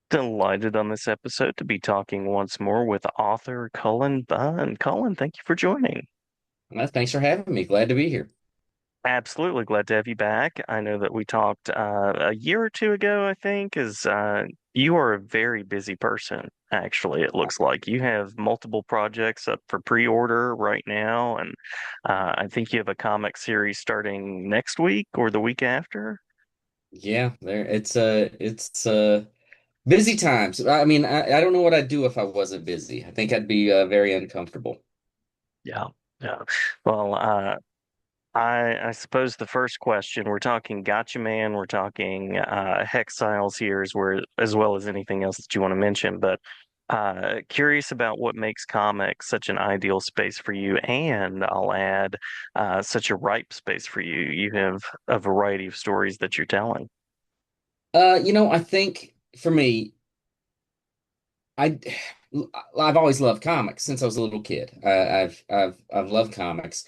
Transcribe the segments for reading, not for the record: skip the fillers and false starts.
Delighted on this episode to be talking once more with author Cullen Bunn. Cullen, thank you for joining. Well, thanks for having me. Glad to be here. Absolutely glad to have you back. I know that we talked a year or two ago, I think, is you are a very busy person, actually. It looks like you have multiple projects up for pre-order right now, and I think you have a comic series starting next week or the week after. Yeah, there it's busy times. I mean, I don't know what I'd do if I wasn't busy. I think I'd be very uncomfortable. Yeah. Yeah. Well, I suppose the first question, we're talking Gatchaman, we're talking Hexiles here as well as anything else that you want to mention, but curious about what makes comics such an ideal space for you, and I'll add such a ripe space for you. You have a variety of stories that you're telling. I think for me, I I've always loved comics since I was a little kid. I've loved comics,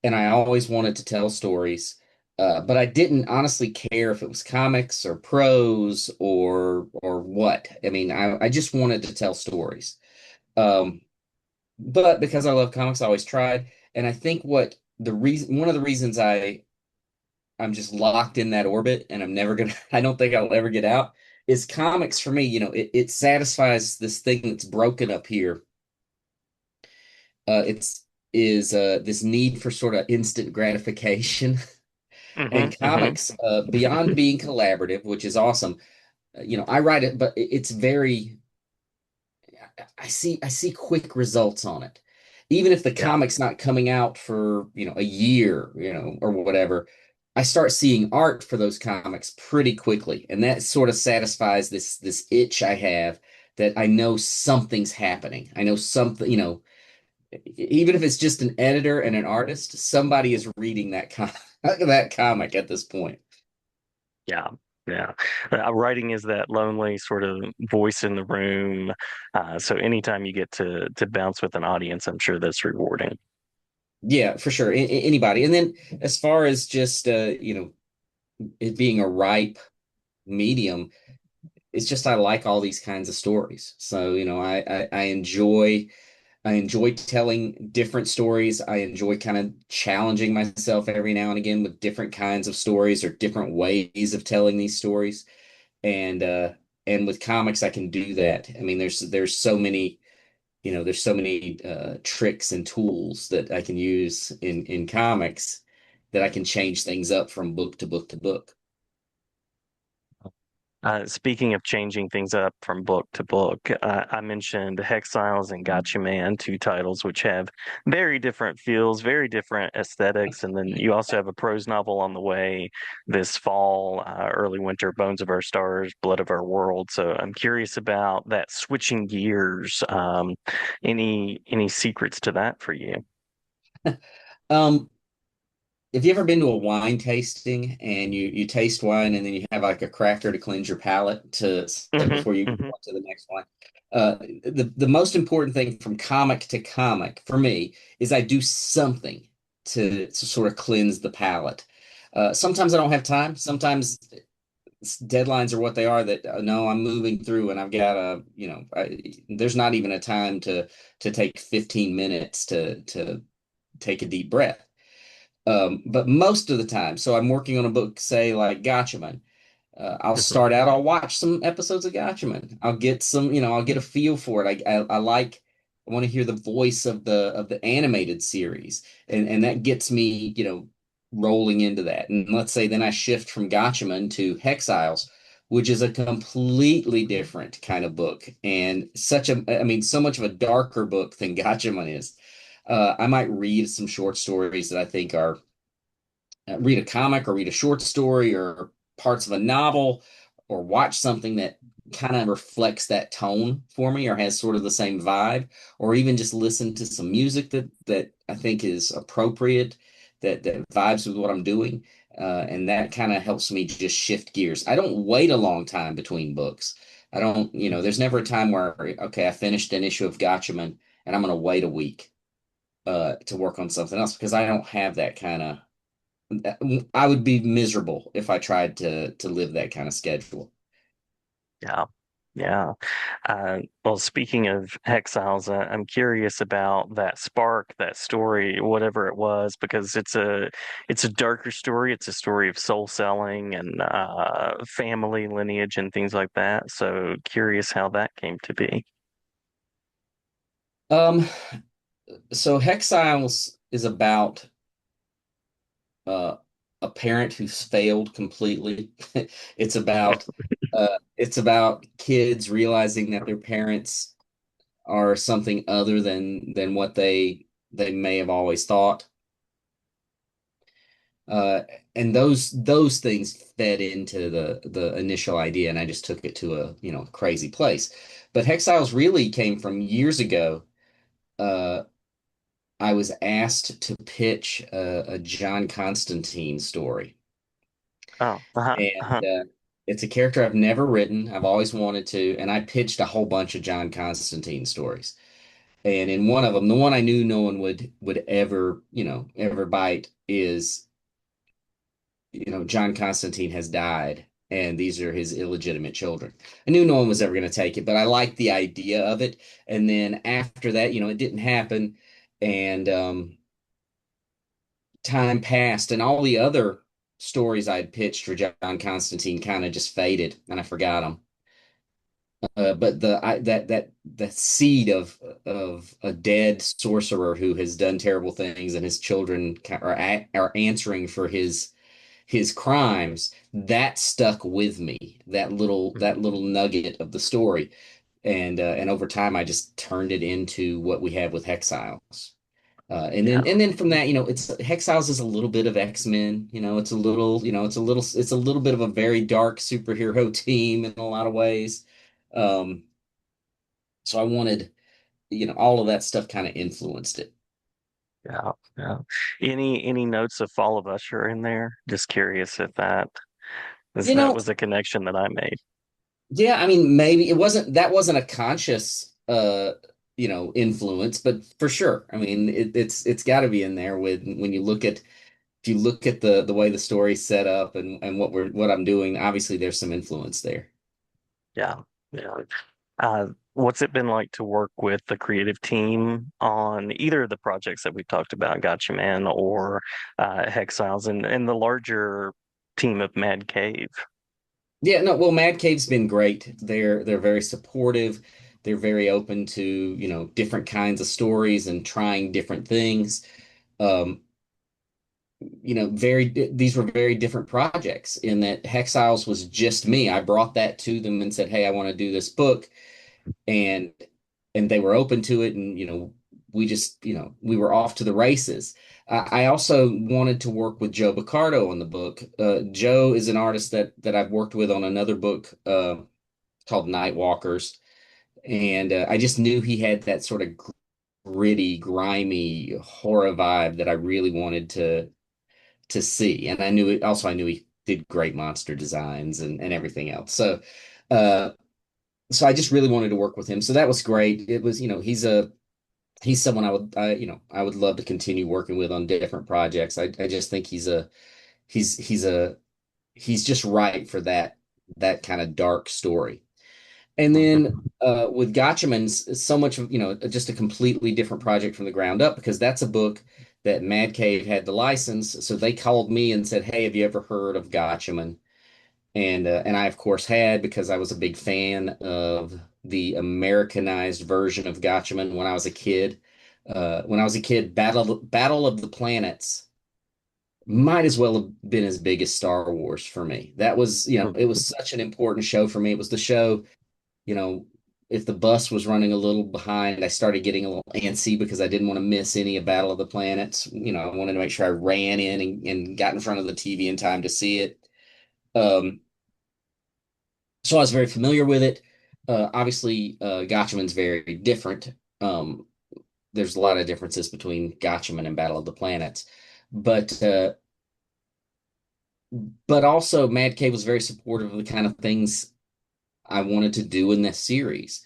and I always wanted to tell stories. But I didn't honestly care if it was comics or prose or what. I mean, I just wanted to tell stories. Um, but because I love comics, I always tried. And I think one of the reasons I'm just locked in that orbit and I'm never gonna, I don't think I'll ever get out, is comics for me. It satisfies this thing that's broken up here. It's is This need for sort of instant gratification. Hmm. And Hmm. comics, beyond being collaborative, which is awesome. I write it, but it's very I see quick results on it. Even if the Yeah. comic's not coming out for, a year, or whatever, I start seeing art for those comics pretty quickly. And that sort of satisfies this itch I have that I know something's happening. I know something, even if it's just an editor and an artist, somebody is reading that comic at this point. Yeah. Yeah. Writing is that lonely sort of voice in the room. So anytime you get to bounce with an audience, I'm sure that's rewarding. Yeah, for sure. Anybody. And then as far as just it being a ripe medium, it's just I like all these kinds of stories. So, I enjoy telling different stories. I enjoy kind of challenging myself every now and again with different kinds of stories or different ways of telling these stories. And and with comics I can do that. I mean, there's so many tricks and tools that I can use in comics that I can change things up from book to book to book. Speaking of changing things up from book to book, I mentioned Hexiles and Gatchaman, two titles which have very different feels, very different aesthetics, and then you also have a prose novel on the way this fall, early winter, Bones of Our Stars, Blood of Our World. So I'm curious about that switching gears. Any secrets to that for you? Um, Have you ever been to a wine tasting and you taste wine and then you have like a cracker to cleanse your palate to set Hmm. before you go Hmm. on to the next one? The most important thing from comic to comic for me is I do something to sort of cleanse the palate. Sometimes I don't have time. Sometimes deadlines are what they are. That no, I'm moving through and I've got there's not even a time to take 15 minutes to take a deep breath. But most of the time, so I'm working on a book, say like Gatchaman. I'll watch some episodes of Gatchaman. I'll get a feel for it. I want to hear the voice of the animated series, and that gets me, rolling into that. And let's say then I shift from Gatchaman to Hexiles, which is a completely different kind of book, and I mean, so much of a darker book than Gatchaman is. I might read some short stories that I think are read a comic or read a short story or parts of a novel or watch something that kind of reflects that tone for me or has sort of the same vibe, or even just listen to some music that I think is appropriate, that vibes with what I'm doing. And that kind of helps me just shift gears. I don't wait a long time between books. I don't, there's never a time where, okay, I finished an issue of Gotchaman and I'm going to wait a week to work on something else because I don't have that kind of I would be miserable if I tried to live that kind of schedule. Yeah. Yeah. Well, speaking of Hexiles, I'm curious about that spark, that story, whatever it was, because it's a darker story. It's a story of soul selling and family lineage and things like that. So curious how that came to be. Um, so Hexiles is about uh, a parent who's failed completely. It's about it's about kids realizing that their parents are something other than what they may have always thought. Uh, and those things fed into the initial idea, and I just took it to a crazy place. But Hexiles really came from years ago. Uh, I was asked to pitch a John Constantine story, Oh, and it's a character I've never written. I've always wanted to, and I pitched a whole bunch of John Constantine stories. And in one of them, the one I knew no one would ever, ever bite is, John Constantine has died, and these are his illegitimate children. I knew no one was ever going to take it, but I liked the idea of it. And then after that, it didn't happen, and time passed, and all the other stories I'd pitched for John Constantine kind of just faded, and I forgot them. But that seed of a dead sorcerer who has done terrible things, and his children are answering for his crimes, that stuck with me. That little nugget of the story, and over time, I just turned it into what we have with Hexiles. And then from that, it's Hexiles is a little bit of X-Men. It's a little bit of a very dark superhero team in a lot of ways. Um, so I wanted, all of that stuff kind of influenced it. yeah, yeah. Any notes of Fall of Usher in there? Just curious if You that know, was a connection that I made. yeah, I mean, maybe that wasn't a conscious, influence, but for sure. I mean, it's got to be in there when you look at if you look at the way the story's set up and what I'm doing. Obviously, there's some influence there. Yeah, yeah. What's it been like to work with the creative team on either of the projects that we've talked about, Gatchaman or Hexiles, and the larger team of Mad Cave? Yeah, no, well, Mad Cave's been great. They're very supportive. They're very open to, different kinds of stories and trying different things. Um, these were very different projects in that Hexiles was just me. I brought that to them and said, "Hey, I want to do this book." And they were open to it, and we just, we were off to the races. I also wanted to work with Joe Picardo on the book. Joe is an artist that I've worked with on another book called Nightwalkers, and I just knew he had that sort of gritty, grimy horror vibe that I really wanted to see. And I knew it also. I knew he did great monster designs and everything else. Uh, so I just really wanted to work with him. So that was great. It was, he's someone I would love to continue working with on different projects. I just think he's he's a he's just right for that kind of dark story. And then Mhm. with Gatchaman's, so much of, just a completely different project from the ground up, because that's a book that Mad Cave had the license. So they called me and said, "Hey, have you ever heard of Gatchaman?" And I, of course, had, because I was a big fan of the Americanized version of Gatchaman when I was a kid. Battle of the Planets might as well have been as big as Star Wars for me. That was, it was such an important show for me. It was the show, you know, if the bus was running a little behind, I started getting a little antsy because I didn't want to miss any of Battle of the Planets. I wanted to make sure I ran in and got in front of the TV in time to see it. Um, so I was very familiar with it. Obviously, Gatchaman's very different. Um, there's a lot of differences between Gatchaman and Battle of the Planets, but also Mad Cave was very supportive of the kind of things I wanted to do in this series.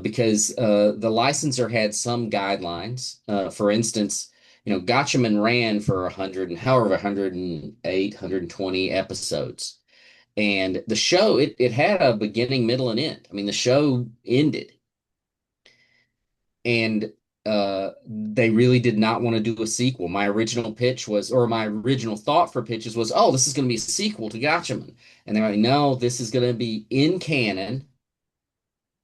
Because the licensor had some guidelines. For instance, Gatchaman ran for 100 and however 108, 120 episodes. And the show, it had a beginning, middle, and end. I mean, the show ended, and they really did not want to do a sequel. My original pitch was, or my original thought for pitches was, oh, this is going to be a sequel to Gatchaman. And they're like, no, this is going to be in canon,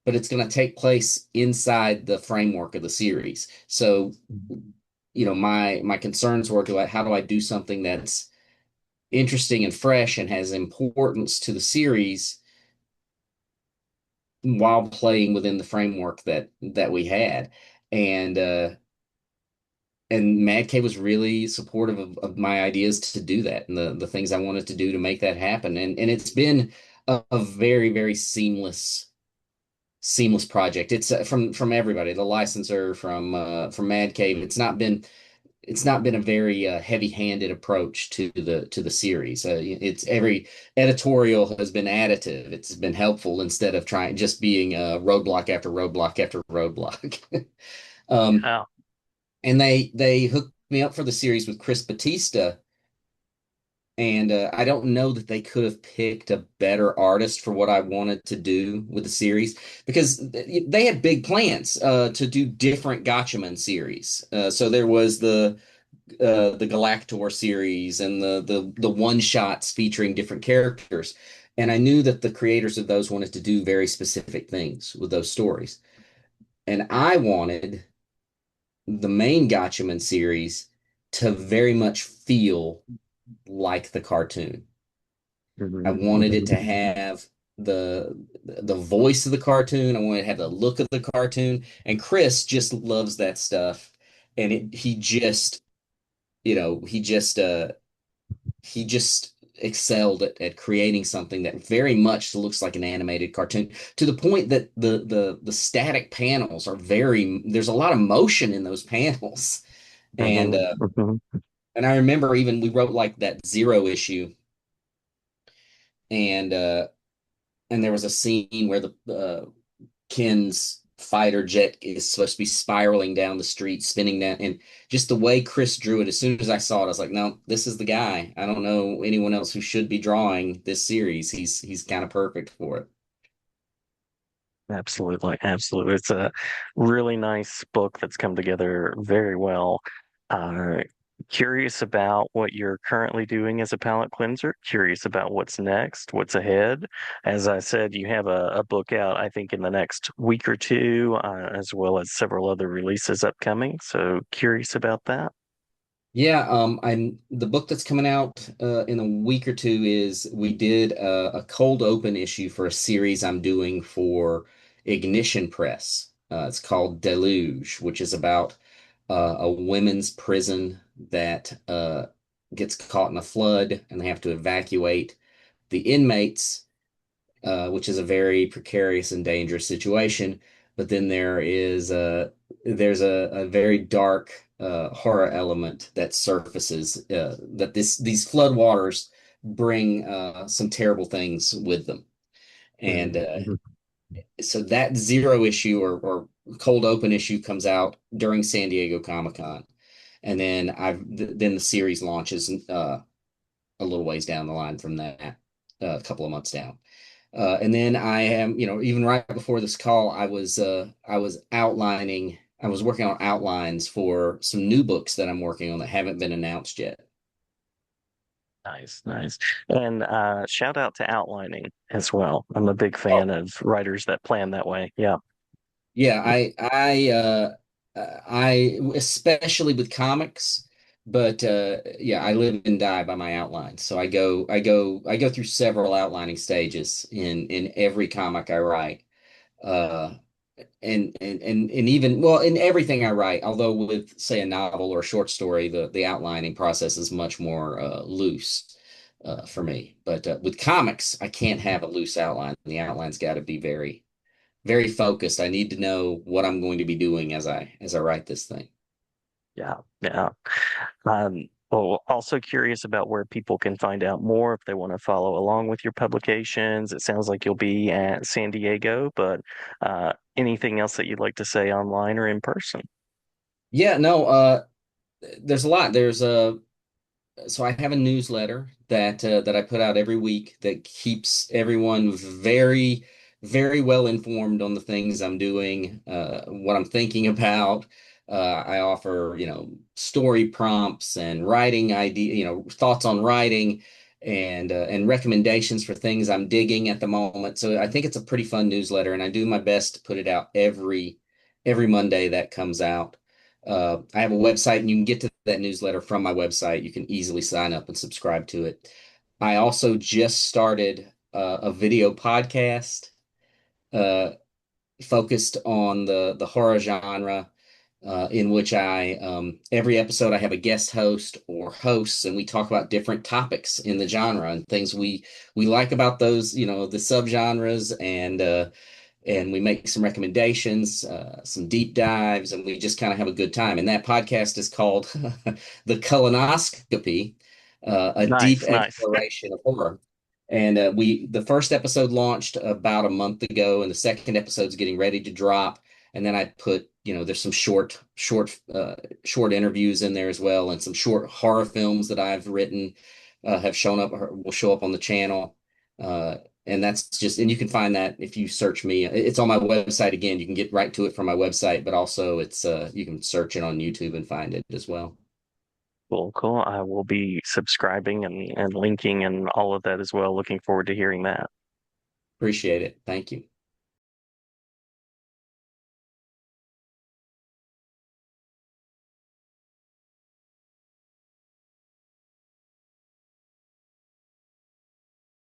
but it's going to take place inside the framework of the series. So, my concerns were, how do I do something that's interesting and fresh and has importance to the series while playing within the framework that we had. And Mad K was really supportive of my ideas to do that and the things I wanted to do to make that happen. And it's been a very, very seamless project. It's from everybody, the licensor, from Mad Cave. It's not been a very heavy-handed approach to the series. It's every editorial has been additive. It's been helpful instead of trying just being roadblock after roadblock after roadblock. um, Yeah. and they hooked me up for the series with Chris Batista, and I don't know that they could have picked a better artist for what I wanted to do with the series because they had big plans to do different Gatchaman series. So there was the Galactor series and the one shots featuring different characters. And I knew that the creators of those wanted to do very specific things with those stories. And I wanted the main Gatchaman series to very much feel like the cartoon. I Mhm. wanted it to have the voice of the cartoon. I wanted to have the look of the cartoon. And Chris just loves that stuff. And he just, you know, he just excelled at creating something that very much looks like an animated cartoon to the point that the static panels are there's a lot of motion in those panels. and Mhm. uh Mhm. and I remember even we wrote like that zero issue, and there was a scene where the Ken's fighter jet is supposed to be spiraling down the street, spinning down, and just the way Chris drew it. As soon as I saw it, I was like, "No, this is the guy. I don't know anyone else who should be drawing this series. He's kind of perfect for it." Absolutely, absolutely. It's a really nice book that's come together very well. Uh, Curious about what you're currently doing as a palate cleanser. Curious about what's next, what's ahead. As I said, you have a book out, I think, in the next week or two, as well as several other releases upcoming. So curious about that. Yeah, I'm the book that's coming out in a week or two is we did a cold open issue for a series I'm doing for Ignition Press. It's called Deluge, which is about a women's prison that gets caught in a flood and they have to evacuate the inmates, which is a very precarious and dangerous situation. But then there's a very dark horror element that surfaces that these flood waters bring some terrible things with them. And Mhm. so that zero issue or cold open issue comes out during San Diego Comic-Con. And then then the series launches a little ways down the line from that, a couple of months down. And then I am, even right before this call, I was working on outlines for some new books that I'm working on that haven't been announced yet. Nice, nice. And shout out to outlining as well. I'm a big Oh, fan of writers that plan that way. Yeah. yeah, I especially with comics, but yeah, I live and die by my outlines. So I go through several outlining stages in every comic I write. Uh, and even well in everything I write, although with say a novel or a short story, the outlining process is much more loose for me. But with comics, I can't have a loose outline. The outline's got to be very, very focused. I need to know what I'm going to be doing as I write this thing. Yeah. Yeah. Well, also curious about where people can find out more if they want to follow along with your publications. It sounds like you'll be at San Diego, but anything else that you'd like to say online or in person? Yeah, no, there's a lot. so I have a newsletter that I put out every week that keeps everyone very well informed on the things I'm doing, what I'm thinking about. I offer, story prompts and writing idea, thoughts on writing and recommendations for things I'm digging at the moment. So I think it's a pretty fun newsletter, and I do my best to put it out every Monday that comes out. I have a website, and you can get to that newsletter from my website. You can easily sign up and subscribe to it. I also just started a video podcast uh, focused on the horror genre, in which I every episode I have a guest host or hosts, and we talk about different topics in the genre and things we like about those, the subgenres, and we make some recommendations, some deep dives, and we just kind of have a good time. And that podcast is called The Colonoscopy, a deep Nice, nice. exploration of horror. And the first episode launched about a month ago, and the second episode's getting ready to drop. And then I put, there's some short interviews in there as well, and some short horror films that I've written have shown up or will show up on the channel. Uh, and that's just, and you can find that if you search me. It's on my website again. You can get right to it from my website, but also it's you can search it on YouTube and find it as well. Cool, cool. I will be subscribing and linking and all of that as well. Looking forward to hearing that. Appreciate it. Thank you.